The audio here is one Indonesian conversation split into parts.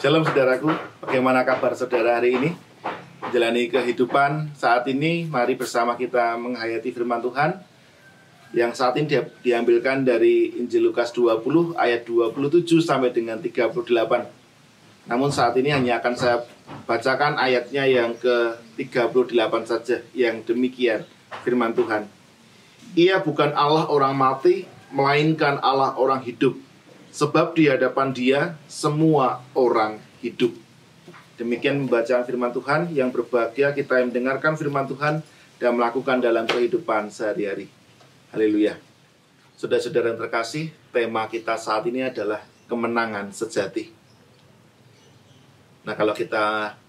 Shalom saudaraku, bagaimana kabar saudara hari ini? Menjalani kehidupan saat ini, mari bersama kita menghayati firman Tuhan yang saat ini diambilkan dari Injil Lukas 20 ayat 27 sampai dengan 38. Namun saat ini hanya akan saya bacakan ayatnya yang ke-38 saja, yang demikian firman Tuhan. Ia bukan Allah orang mati, melainkan Allah orang hidup. Sebab di hadapan Dia semua orang hidup. Demikian pembacaan firman Tuhan. Yang berbahagia kita yang mendengarkan firman Tuhan dan melakukan dalam kehidupan sehari-hari. Haleluya. Saudara-saudara yang terkasih, tema kita saat ini adalah kemenangan sejati. Nah, kalau kita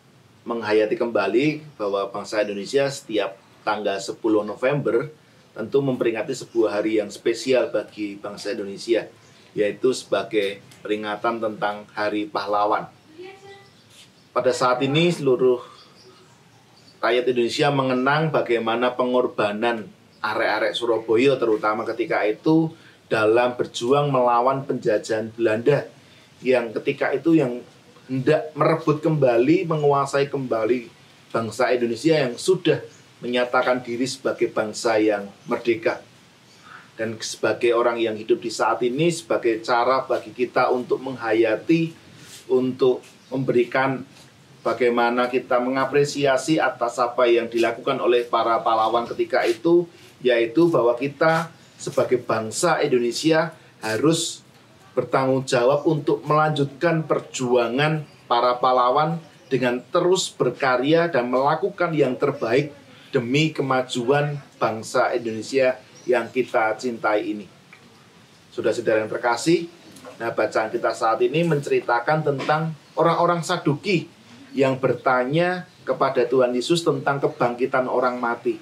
menghayati kembali bahwa bangsa Indonesia setiap tanggal 10 November tentu memperingati sebuah hari yang spesial bagi bangsa Indonesia, yaitu sebagai peringatan tentang Hari Pahlawan. Pada saat ini seluruh rakyat Indonesia mengenang bagaimana pengorbanan arek-arek Surabaya terutama ketika itu dalam berjuang melawan penjajahan Belanda yang ketika itu yang hendak merebut kembali, menguasai kembali bangsa Indonesia yang sudah menyatakan diri sebagai bangsa yang merdeka. Dan sebagai orang yang hidup di saat ini, sebagai cara bagi kita untuk menghayati, untuk memberikan bagaimana kita mengapresiasi atas apa yang dilakukan oleh para pahlawan ketika itu, yaitu bahwa kita sebagai bangsa Indonesia harus bertanggung jawab untuk melanjutkan perjuangan para pahlawan dengan terus berkarya dan melakukan yang terbaik demi kemajuan bangsa Indonesia yang kita cintai ini. Saudara-saudara yang terkasih, nah bacaan kita saat ini menceritakan tentang orang-orang Saduki yang bertanya kepada Tuhan Yesus tentang kebangkitan orang mati.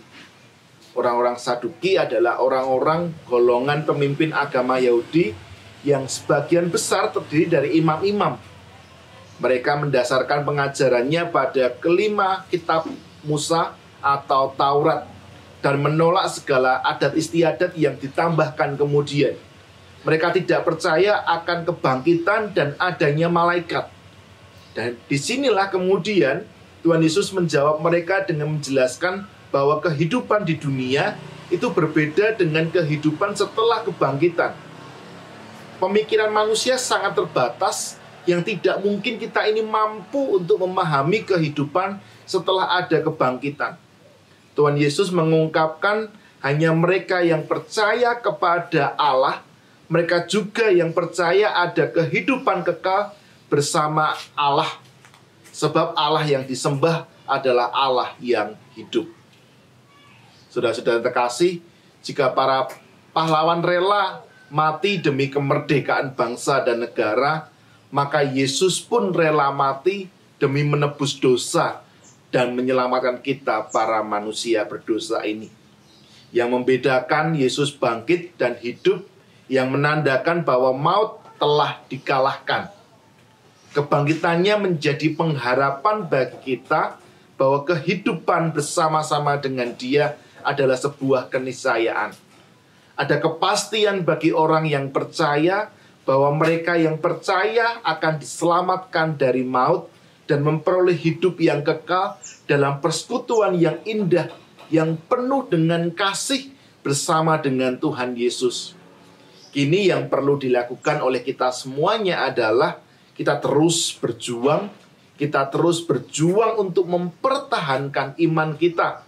Orang-orang Saduki adalah orang-orang golongan pemimpin agama Yahudi yang sebagian besar terdiri dari imam-imam. Mereka mendasarkan pengajarannya pada kelima kitab Musa atau Taurat dan menolak segala adat istiadat yang ditambahkan kemudian. Mereka tidak percaya akan kebangkitan dan adanya malaikat. Dan disinilah kemudian Tuhan Yesus menjawab mereka dengan menjelaskan bahwa kehidupan di dunia itu berbeda dengan kehidupan setelah kebangkitan. Pemikiran manusia sangat terbatas yang tidak mungkin kita ini mampu untuk memahami kehidupan setelah ada kebangkitan. Tuhan Yesus mengungkapkan hanya mereka yang percaya kepada Allah, mereka juga yang percaya ada kehidupan kekal bersama Allah. Sebab Allah yang disembah adalah Allah yang hidup. Saudara-saudara terkasih, jika para pahlawan rela mati demi kemerdekaan bangsa dan negara, maka Yesus pun rela mati demi menebus dosa dan menyelamatkan kita para manusia berdosa ini. Yang membedakan Yesus bangkit dan hidup, yang menandakan bahwa maut telah dikalahkan. Kebangkitannya menjadi pengharapan bagi kita bahwa kehidupan bersama-sama dengan Dia adalah sebuah keniscayaan. Ada kepastian bagi orang yang percaya bahwa mereka yang percaya akan diselamatkan dari maut dan memperoleh hidup yang kekal dalam persekutuan yang indah, yang penuh dengan kasih bersama dengan Tuhan Yesus. Kini yang perlu dilakukan oleh kita semuanya adalah kita terus berjuang untuk mempertahankan iman kita,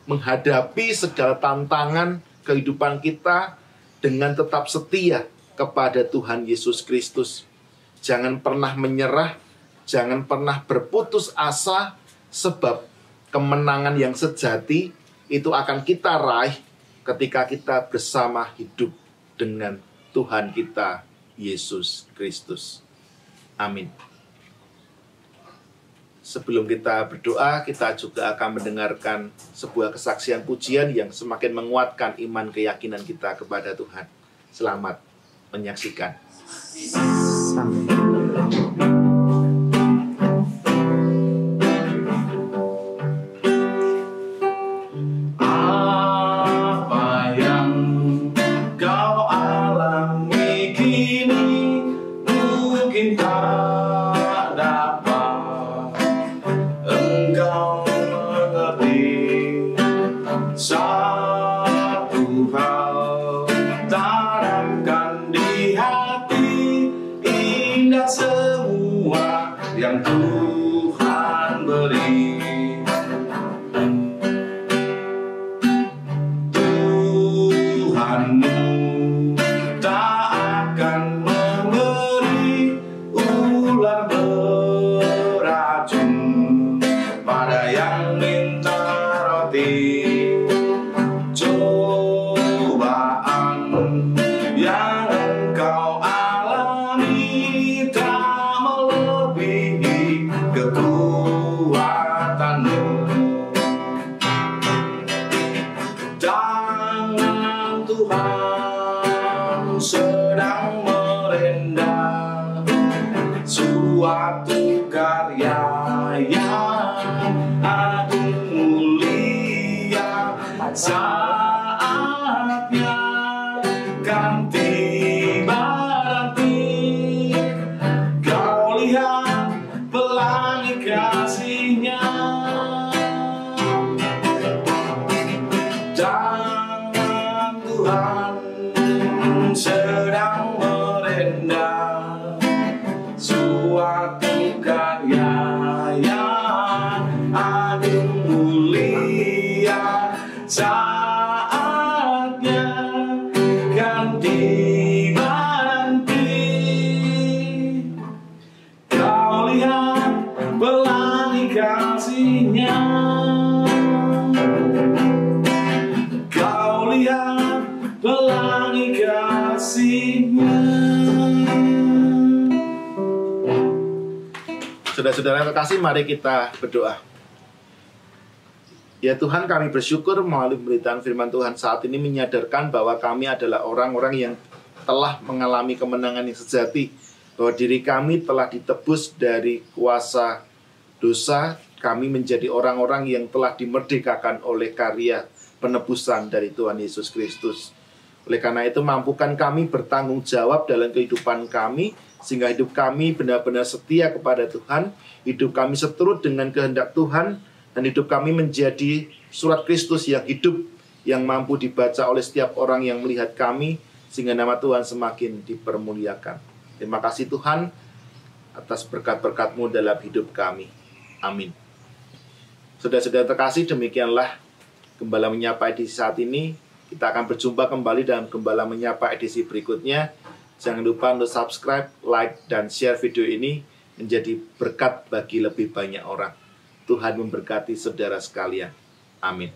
menghadapi segala tantangan kehidupan kita dengan tetap setia kepada Tuhan Yesus Kristus. Jangan pernah menyerah, jangan pernah berputus asa, sebab kemenangan yang sejati itu akan kita raih ketika kita bersama hidup dengan Tuhan kita, Yesus Kristus. Amin. Sebelum kita berdoa, kita juga akan mendengarkan sebuah kesaksian pujian yang semakin menguatkan iman keyakinan kita kepada Tuhan. Selamat menyaksikan. Apa yang kau alami kini mungkin tak dapat saatnya kan tiba nanti. Kau lihat pelangi kasih-Nya, dan Tuhan sedang merendam suatu karya yang agung mulia. Saatnya kan tiba nanti. Kau lihat pelangi kasih-Nya, kau lihat pelangi kasih-Nya. Saudara-saudara yang terkasih, mari kita berdoa. Ya Tuhan, kami bersyukur melalui pemberitaan firman Tuhan saat ini menyadarkan bahwa kami adalah orang-orang yang telah mengalami kemenangan yang sejati, bahwa diri kami telah ditebus dari kuasa dosa. Kami menjadi orang-orang yang telah dimerdekakan oleh karya penebusan dari Tuhan Yesus Kristus. Oleh karena itu, mampukan kami bertanggung jawab dalam kehidupan kami, sehingga hidup kami benar-benar setia kepada Tuhan, hidup kami seturut dengan kehendak Tuhan, dan hidup kami menjadi surat Kristus yang hidup, yang mampu dibaca oleh setiap orang yang melihat kami, sehingga nama Tuhan semakin dipermuliakan. Terima kasih Tuhan atas berkat-berkat-Mu dalam hidup kami. Amin. Saudara-saudara terkasih, demikianlah Gembala Menyapa edisi saat ini. Kita akan berjumpa kembali dalam Gembala Menyapa edisi berikutnya. Jangan lupa untuk subscribe, like, dan share video ini menjadi berkat bagi lebih banyak orang. Tuhan memberkati saudara sekalian. Amin.